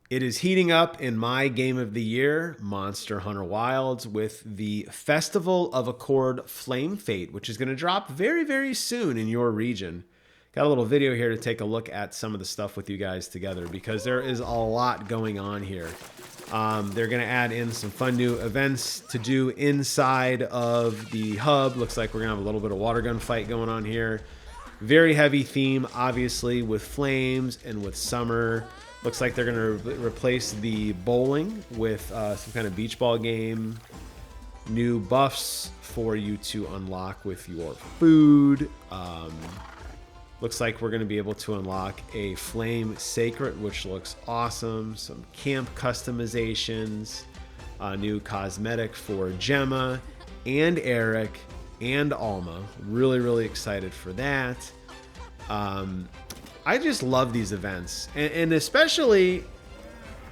It is heating up in my game of the year, Monster Hunter Wilds, with the Festival of Accord Flamefete, which is going to drop very, very soon in your region. Got a little video here to take a look at some of the stuff with you guys together because there is a lot going on here. They're going to add in some fun new events to do inside of the hub. Looks like we're going to have a little bit of water gun fight going on here. Very heavy theme, obviously, with flames and with summer. Looks like they're going to replace the bowling with some kind of beach ball game. New buffs for you to unlock with your food. Looks like we're going to be able to unlock a Flame Sacred, which looks awesome. Some camp customizations. A new cosmetic for Gemma and Eric and Alma. Really, really excited for that. I just love these events. And especially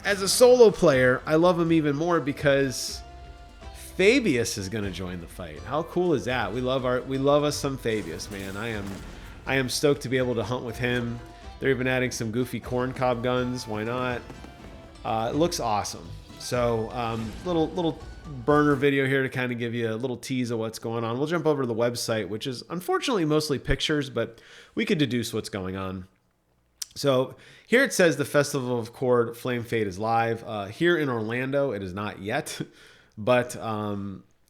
as a solo player, I love them even more because Fabius is going to join the fight. How cool is that? We love us some Fabius, man. I am stoked to be able to hunt with him. They're even adding some goofy corn cob guns. Why not? It looks awesome. So little burner video here to kind of give you a little tease of what's going on. We'll jump over to the website, which is unfortunately mostly pictures, but we could deduce what's going on. So here it says the Festival of Accord Flamefete is live. Here in Orlando, it is not yet. But,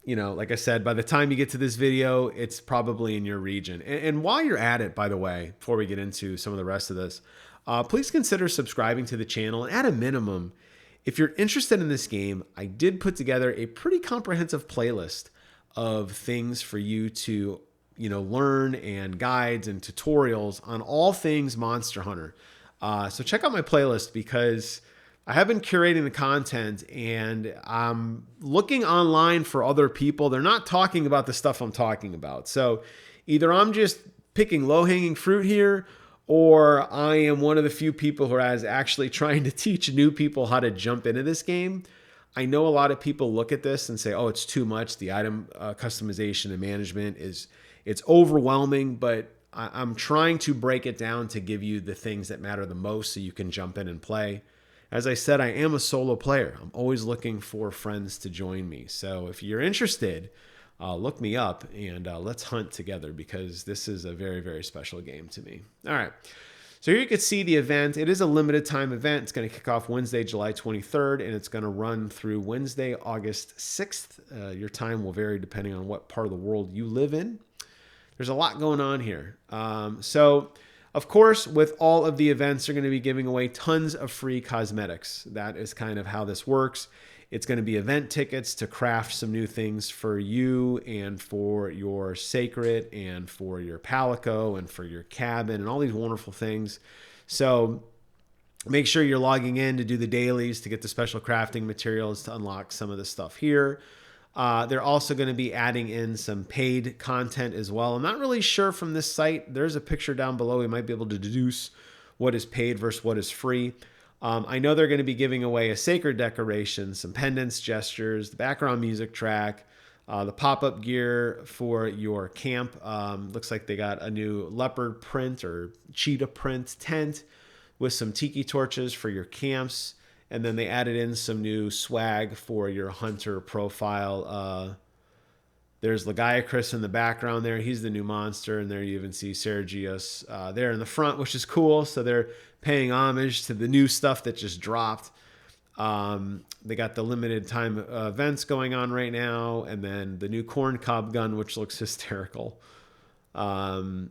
you know, like I said, by the time you get to this video, it's probably in your region. And while you're at it, by the way, before we get into some of the rest of this, please consider subscribing to the channel. And at a minimum, if you're interested in this game, I did put together a pretty comprehensive playlist of things for you to learn, and guides and tutorials on all things Monster Hunter. So check out my playlist because I have been curating the content and I'm looking online for other people. They're not talking about the stuff I'm talking about. So either I'm just picking low-hanging fruit here, or I am one of the few people who is actually trying to teach new people how to jump into this game. I know a lot of people look at this and say, oh, it's too much. The item customization and management it's overwhelming, but I'm trying to break it down to give you the things that matter the most so you can jump in and play. As I said, I am a solo player. I'm always looking for friends to join me. So if you're interested, look me up and let's hunt together because this is a very, very special game to me. All right. So here you can see the event. It is a limited time event. It's going to kick off Wednesday, July 23rd, and it's going to run through Wednesday, August 6th. Your time will vary depending on what part of the world you live in. There's a lot going on here. So, of course, with all of the events, they're going to be giving away tons of free cosmetics. That is kind of how this works. It's going to be event tickets to craft some new things for you and for your Sacred and for your Palico and for your cabin and all these wonderful things. So make sure you're logging in to do the dailies to get the special crafting materials to unlock some of the stuff here. They're also going to be adding in some paid content as well. I'm not really sure from this site. There's a picture down below. We might be able to deduce what is paid versus what is free. I know they're going to be giving away a sacred decoration, some pendants, gestures, the background music track, the pop-up gear for your camp. Looks like they got a new leopard print or cheetah print tent with some tiki torches for your camps. And then they added in some new swag for your hunter profile. There's Lagiacrus in the background there. He's the new monster. And there you even see Sergius there in the front, which is cool. So they're paying homage to the new stuff that just dropped. They got the limited time events going on right now. And then the new corn cob gun, which looks hysterical. The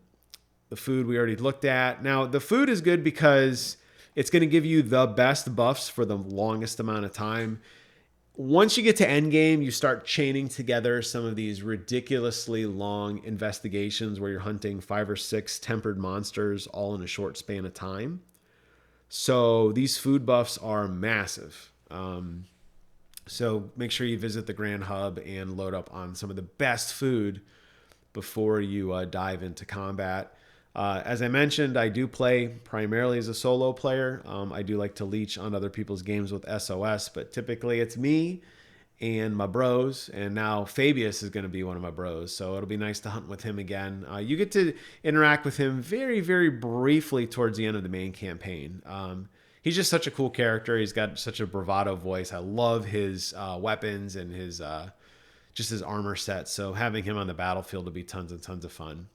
food we already looked at. Now, the food is good because it's going to give you the best buffs for the longest amount of time. Once you get to endgame, you start chaining together some of these ridiculously long investigations where you're hunting 5 or 6 tempered monsters all in a short span of time. So these food buffs are massive. So make sure you visit the Grand Hub and load up on some of the best food before you dive into combat. As I mentioned, I do play primarily as a solo player. I do like to leech on other people's games with SOS, but typically it's me and my bros, and now Fabius is going to be one of my bros, so it'll be nice to hunt with him again. You get to interact with him very, very briefly towards the end of the main campaign. he's just such a cool character. He's got such a bravado voice. I love his weapons and his just his armor set. So having him on the battlefield will be tons and tons of fun.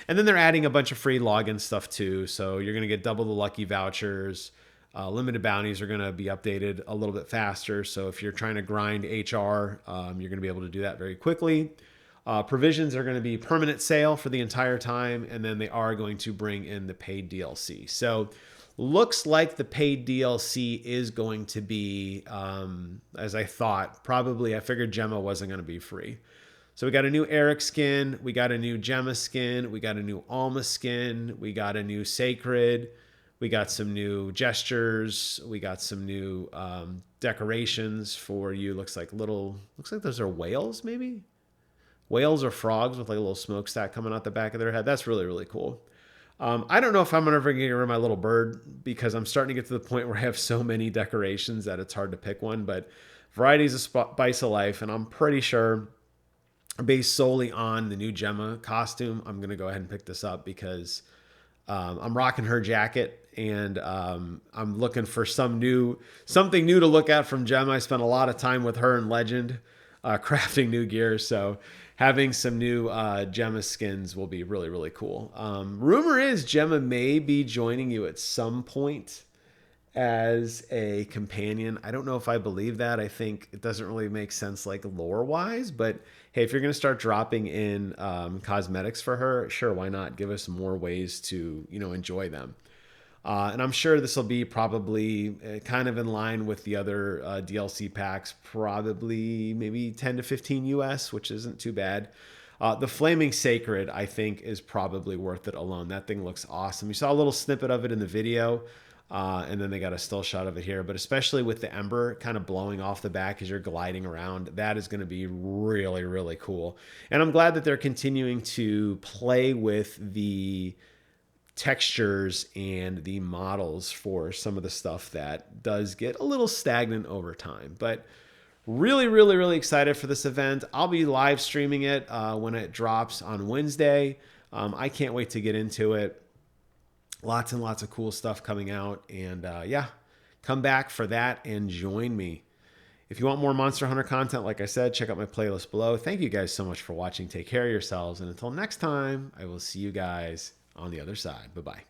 And then they're adding a bunch of free login stuff too. So you're going to get double the lucky vouchers. Limited bounties are going to be updated a little bit faster. So if you're trying to grind HR, you're going to be able to do that very quickly. Provisions are going to be permanent sale for the entire time. And then they are going to bring in the paid DLC. So looks like the paid DLC is going to be, as I thought, probably I figured Gemma wasn't going to be free. So we got a new Eric skin. We got a new Gemma skin. We got a new Alma skin. We got a new Sacred. We got some new gestures. We got some new decorations for you. Looks like those are whales, maybe? Whales or frogs with like a little smokestack coming out the back of their head. That's really, really cool. I don't know if I'm ever going to get rid of my little bird because I'm starting to get to the point where I have so many decorations that it's hard to pick one. But variety is a spice of life, and I'm pretty sure, based solely on the new Gemma costume, I'm going to go ahead and pick this up because I'm rocking her jacket, and I'm looking for something new to look at from Gemma. I spent a lot of time with her in Legend, crafting new gear, so having some new Gemma skins will be really, really cool. Rumor is Gemma may be joining you at some point as a companion. I don't know if I believe that. I think it doesn't really make sense like lore-wise, but hey, if you're going to start dropping in cosmetics for her, sure, why not? Give us more ways to, enjoy them. And I'm sure this will be probably kind of in line with the other DLC packs, probably maybe 10 to 15 US, which isn't too bad. The Flaming Sacred, I think, is probably worth it alone. That thing looks awesome. You saw a little snippet of it in the video, and then they got a still shot of it here. But especially with the ember kind of blowing off the back as you're gliding around, that is going to be really, really cool. And I'm glad that they're continuing to play with the textures and the models for some of the stuff that does get a little stagnant over time. But really, really, really excited for this event. I'll be live streaming it when it drops on Wednesday. I can't wait to get into it. Lots and lots of cool stuff coming out. And yeah, come back for that and join me. If you want more Monster Hunter content, like I said, check out my playlist below. Thank you guys so much for watching. Take care of yourselves. And until next time, I will see you guys on the other side. Bye-bye.